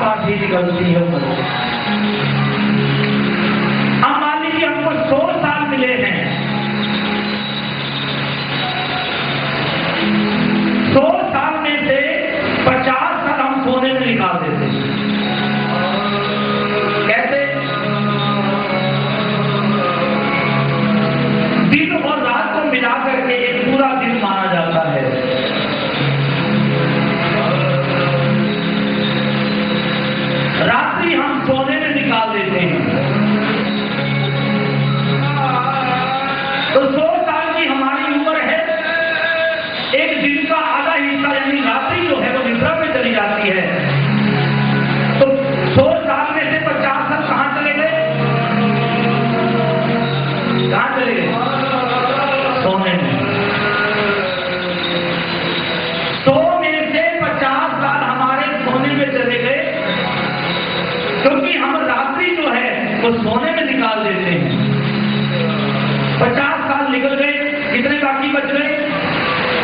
आसपास ही निकलती है उम्र। अब मान लीजिए हमको 100 साल मिले हैं, 100 साल में से 50 साल हम सोने में निकाल देते हैं। कैसे? दिन और रात को मिला करके एक पूरा दिन माना जाता है। रात्रि हम सोने में निकाल देते हैं। तो 100 साल की हमारी उम्र है, एक दिन का आधा हिस्सा यानी रात्रि जो है वो निद्रा में चली जाती है। तो 100 साल में से 50 साल कहां चले गए? कहां चले गए? सोने में। 100 में से 50 साल हमारे सोने में चले गए, क्योंकि हम रात्रि जो है वो सोने में निकाल देते हैं। 50 साल निकल गए, कितने बाकी बच गए?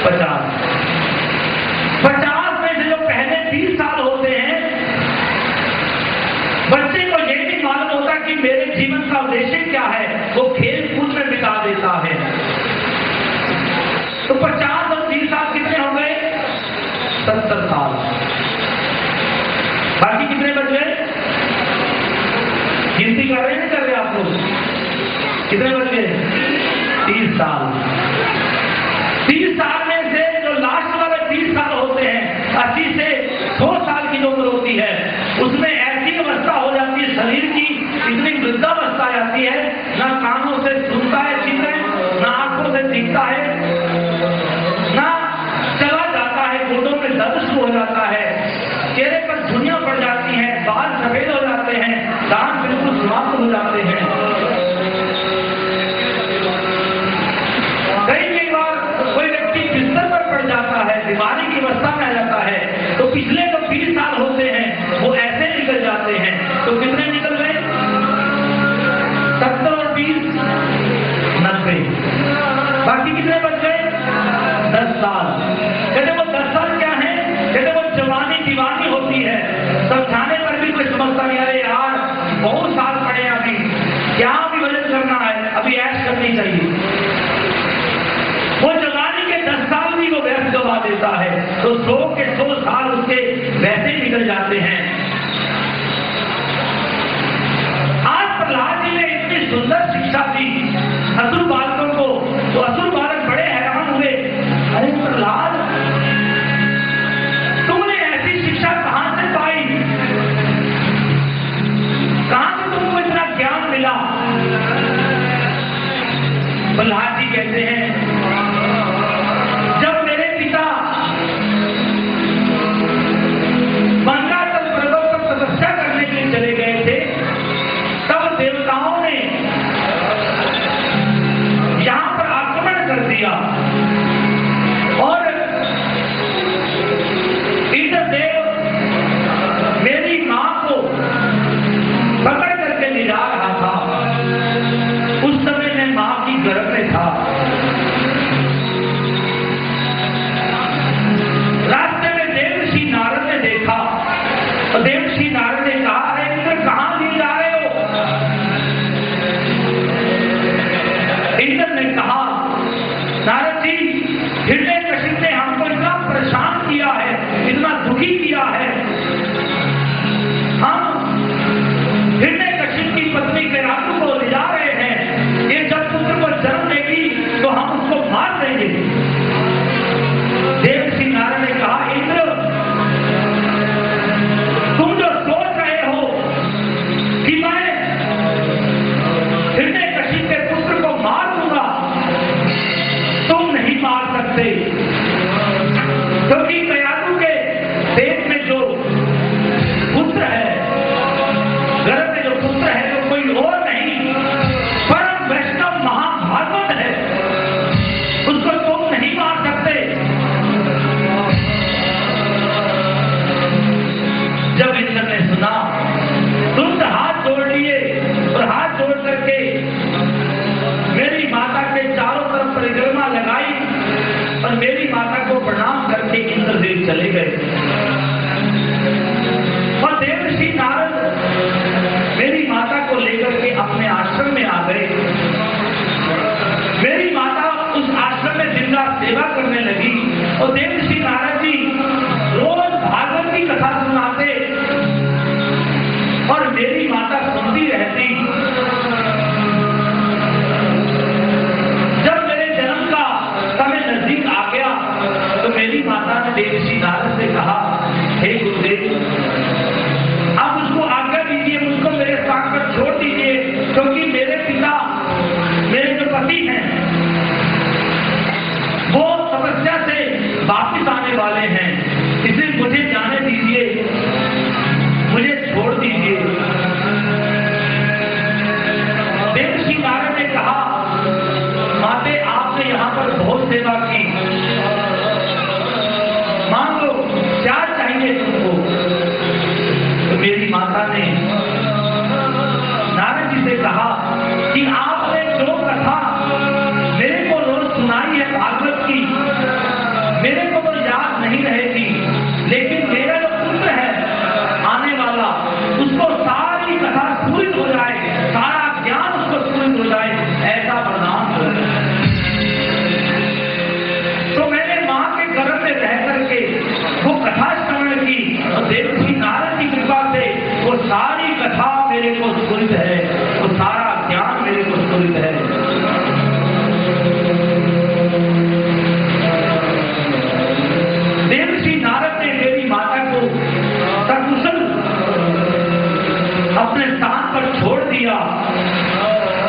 50। 50 में से जो पहले 30 साल होते हैं, बच्चे को ये नहीं मालूम होता कि मेरे जीवन का उद्देश्य क्या है, वो खेल कूद में बिता देता है। तो 50 और 30 साल कितने हो गए? 70 साल। बाकी कितने बच गए? गिनती कर रहे हैं, नहीं कर रहे आप लोग? कितने बच गए? 30 साल। 30 साल में से जो लास्ट वाले 30 साल होते हैं, 80 से 100 साल की जो उम्र होती है, उसमें ऐसी अवस्था हो जाती है शरीर की, इतनी वृद्धावस्था आ जाती है, ना कानों से सुनता है चीजें, ना आंखों से दिखता है, ना चला जाता है, घोटों में दर्द शुरू हो जाता है, चेहरे पर झुर्रियां पड़ जाती हैं, बाल सफेद हो जाते हैं, दांत बिल्कुल समाप्त हो जाते हैं। कई बार कोई व्यक्ति बिस्तर पर पड़ जाता है, बीमारी की अवस्था में आ जाता है, तो पिछले जो 20 साल होते हैं वो ऐसे निकल जाते हैं। तो कितने निकल गए? 70 और 20 90। बाकी कितने बच गए? 10 साल। कहते वो 10 साल क्या है? कहते वो जवानी दीवानी होती है, समझाने पर भी कोई समझता नहीं। अरे यार बहुत साल पड़े हैं, अभी क्या भी वजन करना है, अभी ऐश करनी चाहिए। वो जवानी के 10 साल भी वो व्यर्थ गवा देता है। तो 100 के 100 साल उसके वैसे ही निकल जाते हैं। आज प्रहलाद जी ने इतनी सुंदर शिक्षा दी असुर बालकों को, तो असुर बालक बड़े हैरान हुए। अरे प्रहलाद, तुमने ऐसी शिक्षा कहां से पाई? कहां से तुमको इतना ज्ञान मिला? प्रहलाद जी कहते हैं, जब मेरे पिता मंदराचल पर्वत पर तपस्या करने के लिए चले गए थे, तब देवताओं ने यहां पर आक्रमण कर दिया और इंद्रदेव मेरी मां को पकड़ करके ले जा रहा था। उस समय मैं मां की गर्भ में था। रास्ते में देवर्षि नारद ने देखा, तो देवर्षि नारद ने कहा, अरे इंद्र कहां ले जा रहे हो? इंद्र ने कहा, नारद जी, हिरण्यकशिप ने हमको इतना परेशान किया है, इतना दुखी किया है, हम हिरण्यकशिप की पत्नी केरातु को ले जा रहे हैं। ये जब पुत्र को जन्म देगी तो हम उसको मार देंगे। देवर्षि नारद ने कहा, इंद्र, तुम जो सोच रहे हो कि मैं हिरण्यकशिप के पुत्र को मार दूंगा, तुम नहीं मार सकते, क्योंकि केरातु के पेट में जो पुत्र है, गर्भ में जो पुत्र है, तो कोई और नहीं, परम वैष्णव महाभागवत है, उसको तुम नहीं मार सकते। जब इंद्र ने सुना, तुरंत हाथ जोड़ लिए और हाथ जोड़ करके मेरी माता के चारों तरफ परिक्रमा लगाई और मेरी माता को प्रणाम करके इंद्रदेव चले गए। और देव और मेरी माता सुनती रहती। जब मेरे जन्म का समय नजदीक आ गया तो मेरी माता ने देवर्षि नारद से कहा, हे गुरुदेव, आप मुझको आज्ञा दीजिए, मुझको मेरे स्थान पर छोड़ दीजिए, क्योंकि मेरे पिता, मेरे जो पति हैं, वो तपस्या से वापिस आने वाले हैं, इसलिए मुझे जाने दीजिए, मुझे छोड़ दीजिए। देवर्षि नारद ने कहा, माते आपने यहाँ पर बहुत सेवा की, मान लो क्या चाहिए तुमको। तो मेरी माता ने नारद जी से कहा कि आपने जो कथा मेरे को रोज सुनाई है भागवत की, मेरे को तो याद नहीं रहेगी, लेकिन मेरा जो पुत्र है आने वाला, उसको सारी कथा स्फुरित हो जाए, सारा ज्ञान उसको स्फुरित हो जाए, ऐसा वरदान हो। तो मैंने मां के गर्भ में रह करके वो कथा श्रवण की और देवर्षि नारद की कृपा से वो सारी कथा मेरे को स्फुरित है, वो सारा ज्ञान मेरे को स्फुरित है। देवर्षि नारद ने मेरी माता को सकुशल अपने स्थान पर छोड़ दिया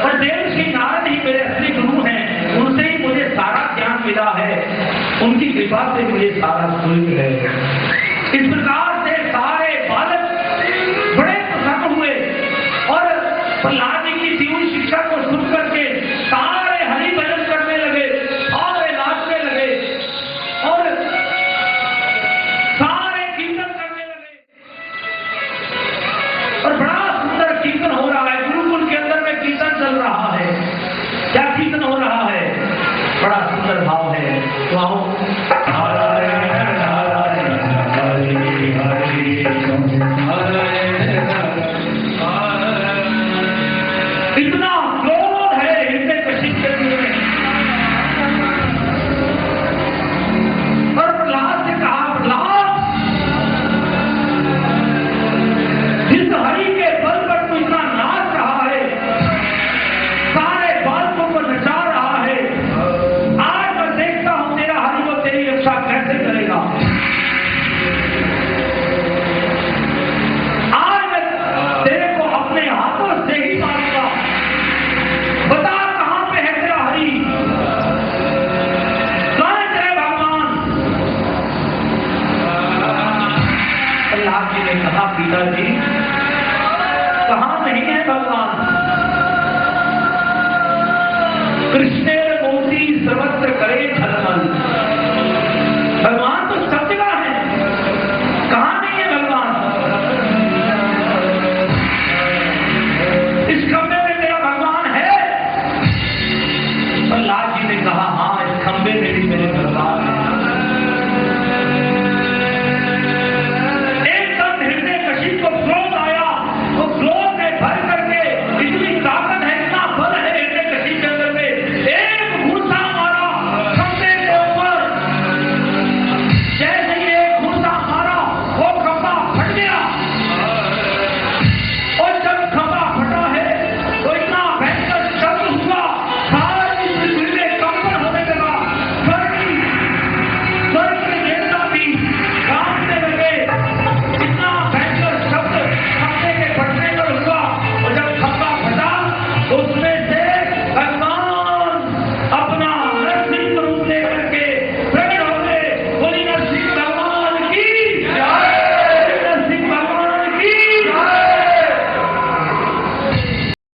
और देवर्षि नारद ही मेरे असली गुरु हैं, उनसे ही मुझे सारा ज्ञान मिला है, उनकी कृपा से मुझे सारा स्फुरित है। इस प्रकार से सारे बालक बड़े प्रसन्न हुए और प्रहलाद जी की दी हुई शिक्षा को सुन करके सारे हरि भजन करने लगे, सारे नाचने लगे और सारे कीर्तन करने लगे। और बड़ा सुंदर कीर्तन हो रहा है, गुरुकुल के अंदर में कीर्तन चल रहा है। क्या कीर्तन हो रहा है? बड़ा सुंदर भाव है। तो आओ